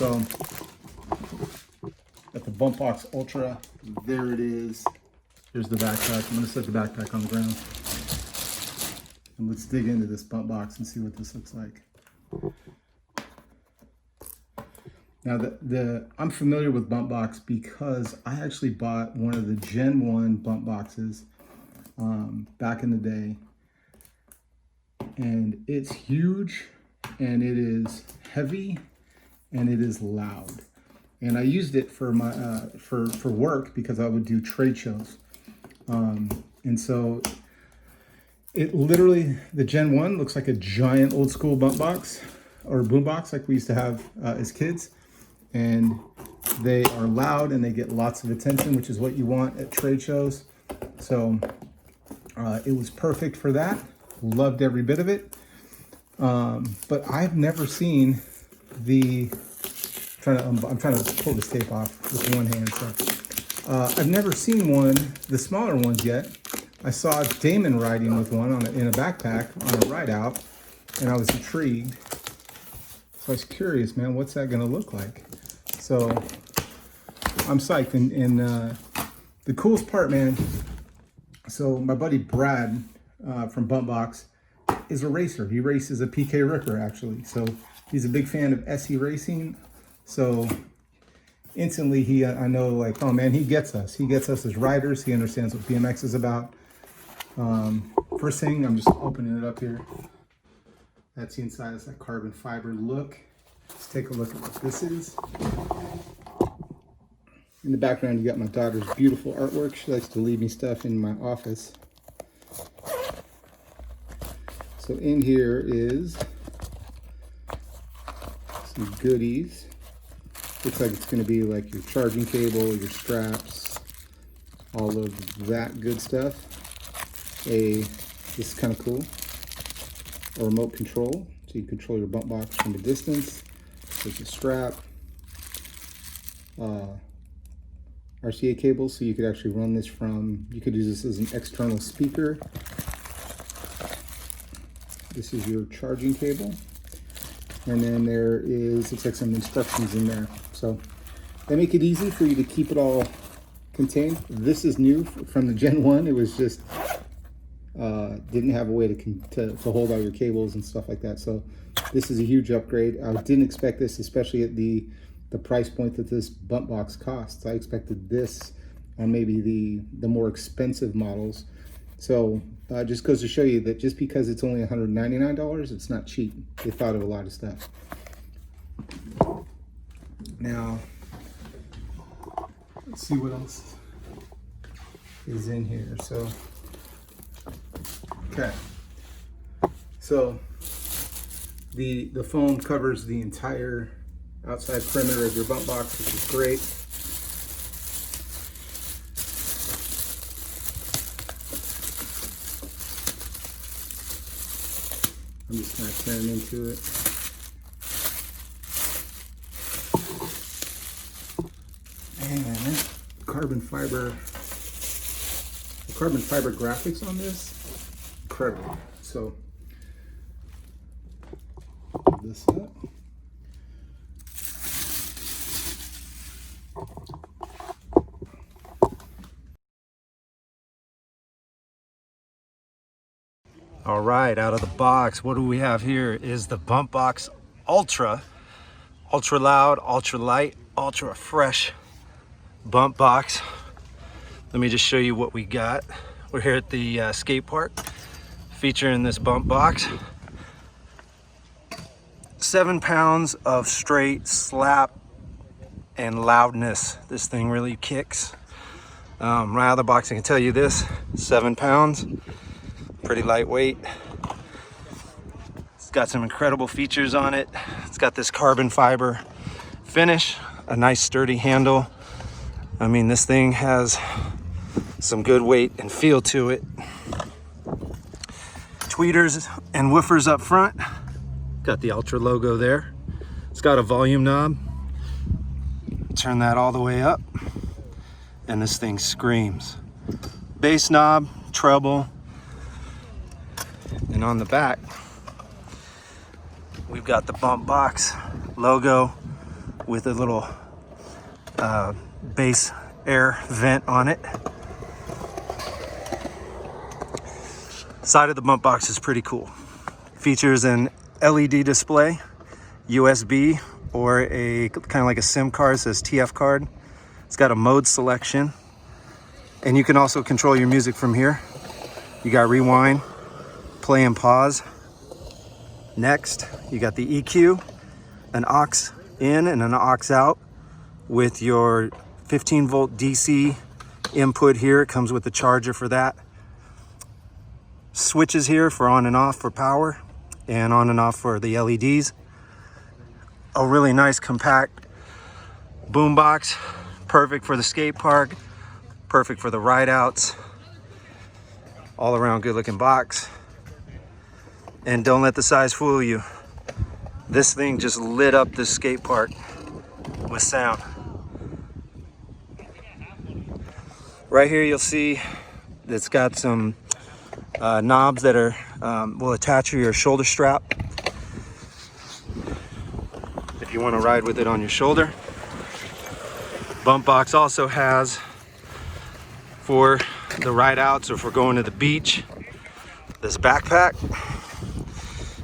So got the Bumpboxx Ultra. There it is. Here's the backpack. I'm gonna set the backpack on the ground. And let's dig into this Bumpboxx and see what this looks like. Now I'm familiar with Bumpboxx because I actually bought one of the Gen 1 Bumpboxes back in the day. And it's huge, and it is heavy, and it is loud. And I used it for my for work because I would do trade shows. And so it literally, the Gen 1 looks like a giant old school Bumpboxx or boombox like we used to have as kids. And they are loud and they get lots of attention, which is what you want at trade shows. So it was perfect for that. Loved every bit of it. But I've never seen the, I'm trying to pull this tape off with one hand. So I've never seen one, the smaller ones yet. I saw Damon riding with one in a backpack on a rideout, and I was intrigued. So I was curious, man, what's that gonna look like? So I'm psyched. And the coolest part, man, so my buddy Brad from Bumpboxx is a racer. He races a PK Ripper, actually. So he's a big fan of SE racing. So instantly I know, like, oh man, he gets us. He gets us as riders. He understands what BMX is about. First thing, I'm just opening it up here. That's the inside. It's that carbon fiber look. Let's take a look at what this is. In the background, you got my daughter's beautiful artwork. She likes to leave me stuff in my office. So in here is some goodies. Looks like it's going to be like your charging cable, your straps, all of that good stuff. This is kind of cool. A remote control, so you control your Bumpboxx from a distance. There's a strap. RCA cable, so you could actually run this from, you could use this as an external speaker. This is your charging cable. And then there is, looks like some instructions in there. So they make it easy for you to keep it all contained. This is new from the Gen 1. It was just, didn't have a way to hold all your cables and stuff like that. So this is a huge upgrade. I didn't expect this, especially at the price point that this Bumpboxx costs. I expected this on maybe the more expensive models. So just goes to show you that just because it's only $199, it's not cheap. They thought of a lot of stuff. Now, let's see what else is in here. So, okay. So the foam covers the entire outside perimeter of your Bumpboxx, which is great. I'm just going to turn into it. And carbon fiber graphics on this, incredible. So put this up. All right, out of the box, what do we have here is the Bumpboxx Ultra. Ultra loud, ultra light, ultra fresh Bumpboxx. Let me just show you what we got. We're here at the skate park featuring this Bumpboxx. 7 pounds of straight slap and loudness. This thing really kicks. Right out of the box, I can tell you this, 7 pounds. Pretty lightweight. It's got some incredible features on it. It's got this carbon fiber finish, a nice sturdy handle. I mean, this thing has some good weight and feel to it. Tweeters and woofers up front. Got the Ultra logo there. It's got a volume knob. Turn that all the way up, and this thing screams. Bass knob, treble. And on the back, we've got the Bumpboxx logo with a little base air vent on it. Side of the Bumpboxx is pretty cool. Features an LED display, USB, or a kind of like a SIM card, says TF card. It's got a mode selection, and you can also control your music from here. You got rewind, play and pause. Next, you got the EQ, an aux in and an aux out with your 15 volt DC input here. It comes with the charger for that. Switches here for on and off for power, and on and off for the LEDs. A really nice compact boombox, perfect for the skate park, perfect for the rideouts. All around good looking box. And don't let the size fool you. This thing just lit up this skate park with sound. Right here you'll see it's got some knobs that are will attach to your shoulder strap if you want to ride with it on your shoulder. Bumpboxx also has, for the ride outs or for going to the beach, this backpack.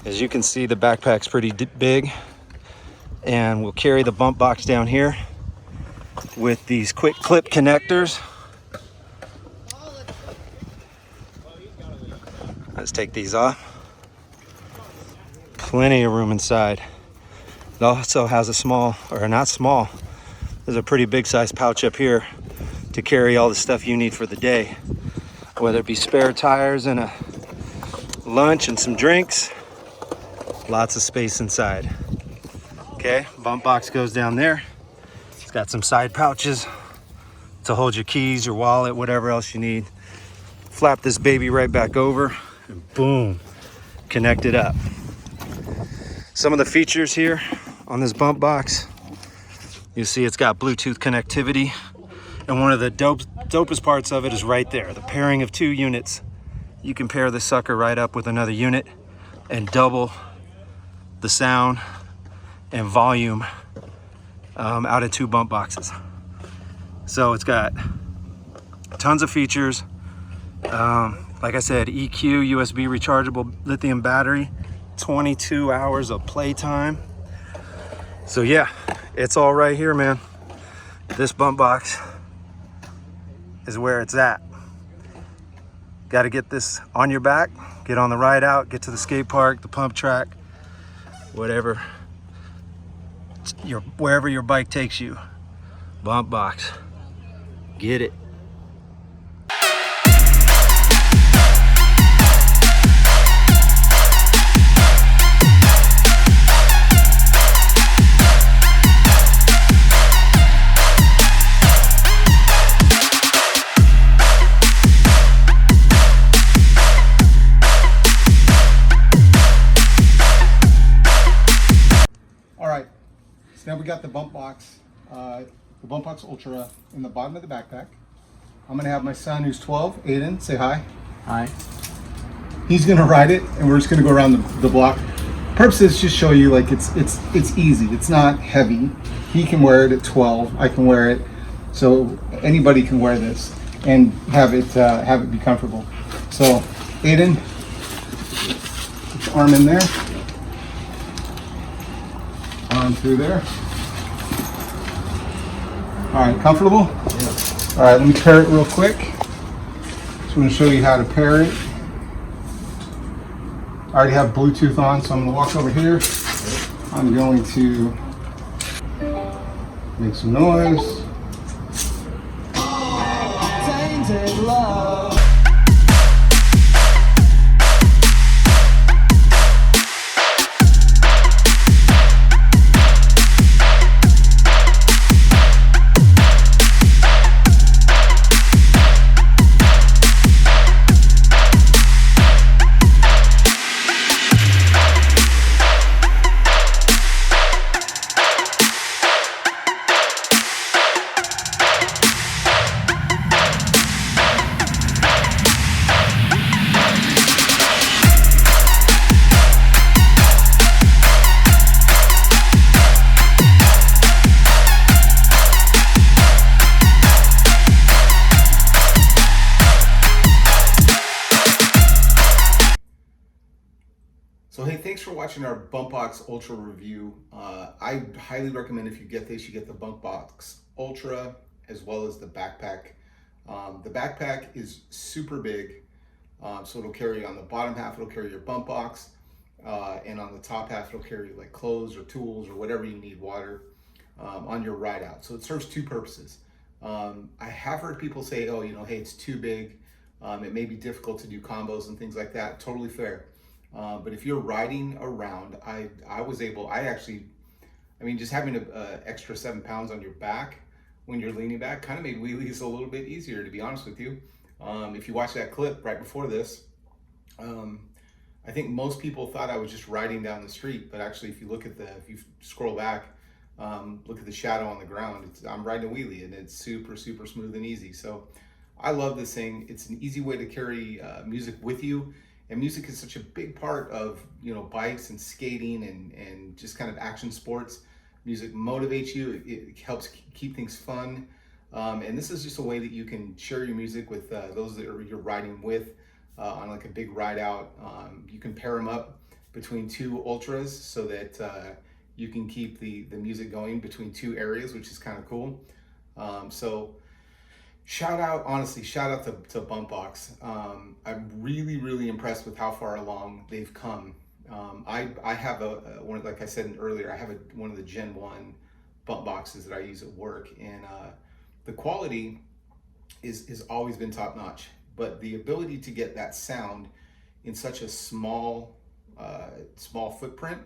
As you can see, the backpack's pretty big, and we'll carry the Bumpboxx down here with these quick clip connectors. Let's take these off. Plenty of room inside. It also has a small, or not small, there's a pretty big size pouch up here to carry all the stuff you need for the day, whether it be spare tires and a lunch and some drinks. Lots of space inside. Okay, Bumpboxx goes down there. It's got some side pouches to hold your keys, your wallet, whatever else you need. Flap this baby right back over, and boom, connect it up. Some of the features here on this Bumpboxx, you see it's got Bluetooth connectivity, and one of the dopest parts of it is right there, the pairing of 2 units. You can pair this sucker right up with another unit and double the sound and volume out of 2 Bumpboxxes. So it's got tons of features. Like I said, EQ, USB rechargeable lithium battery, 22 hours of playtime. So yeah, it's all right here, man. This Bumpboxx is where it's at. Got to get this on your back, get on the ride out, get to the skate park, the pump track, whatever, wherever your bike takes you. Bumpboxx, get it. Now we got the Bumpboxx Ultra in the bottom of the backpack. I'm gonna have my son, who's 12, Aiden, say hi. Hi. He's gonna ride it, and we're just gonna go around the block. Purpose is just show you like it's easy. It's not heavy. He can wear it at 12. I can wear it, so anybody can wear this and have it be comfortable. So, Aiden, put your arm in there. Arm through there. All right, comfortable? Yeah. All right, let me pair it real quick. Just want to show you how to pair it. I already have Bluetooth on, so I'm going to walk over here. I'm going to make some noise. Tainted love. watching our Bumpboxx Ultra review. I highly recommend if you get this, you get the Bumpboxx Ultra as well as the backpack. The backpack is super big, so it'll carry on the bottom half, it'll carry your Bumpboxx, and on the top half, it'll carry like clothes or tools or whatever you need, water, on your ride out. So it serves two purposes. I have heard people say, oh, hey, it's too big. It may be difficult to do combos and things like that. Totally fair. But if you're riding around, I mean, just having an extra 7 pounds on your back when you're leaning back kind of made wheelies a little bit easier, to be honest with you. If you watch that clip right before this, I think most people thought I was just riding down the street, but actually if you scroll back, look at the shadow on the ground, I'm riding a wheelie and it's super, super smooth and easy. So I love this thing. It's an easy way to carry music with you. And music is such a big part of, bikes and skating and just kind of action sports. Music motivates you. It helps keep things fun. And this is just a way that you can share your music with those that you're riding with on like a big ride out. You can pair them up between two Ultras so that you can keep the music going between two areas, which is kind of cool. So shout out to Bumpboxx. I'm really, really impressed with how far along they've come. I have like I said earlier, I have one of the Gen 1 Bumpboxes that I use at work, and the quality is always been top notch, but the ability to get that sound in such a small footprint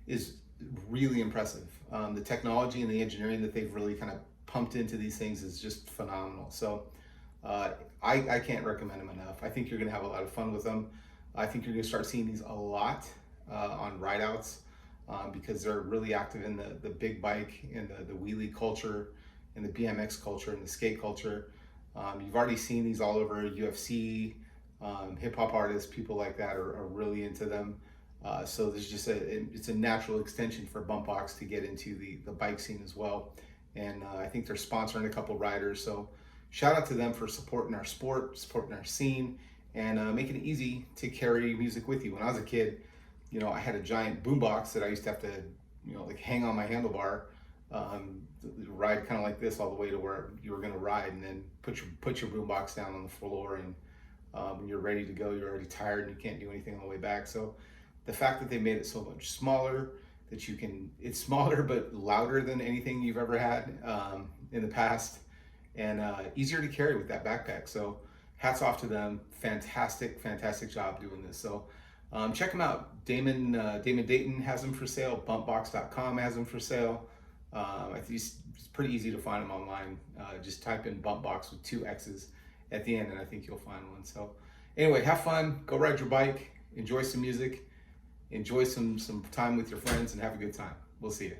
is really impressive. The technology and the engineering that they've really kind of pumped into these things is just phenomenal. So I can't recommend them enough. I think you're gonna have a lot of fun with them. I think you're gonna start seeing these a lot on ride outs because they're really active in the big bike and the wheelie culture and the BMX culture and the skate culture. You've already seen these all over UFC, hip hop artists, people like that are really into them. So there's just it's a natural extension for Bumpboxx to get into the bike scene as well. And I think they're sponsoring a couple riders. So shout out to them for supporting our sport, supporting our scene, and making it easy to carry music with you. When I was a kid, I had a giant boombox that I used to have to, like hang on my handlebar, ride kind of like this all the way to where you were going to ride, and then put your boombox down on the floor. And when you're ready to go, you're already tired and you can't do anything on the way back. So the fact that they made it so much smaller, that it's smaller but louder than anything you've ever had in the past, and easier to carry with that backpack. So hats off to them. Fantastic job doing this. So check them out. Damon Dayton has them for sale. Bumpbox.com has them for sale. I think it's pretty easy to find them online. Just type in Bumpboxx with 2 X's at the end, and I think you'll find one. So anyway, have fun. Go ride your bike. Enjoy some music. Enjoy some time with your friends and have a good time. We'll see you.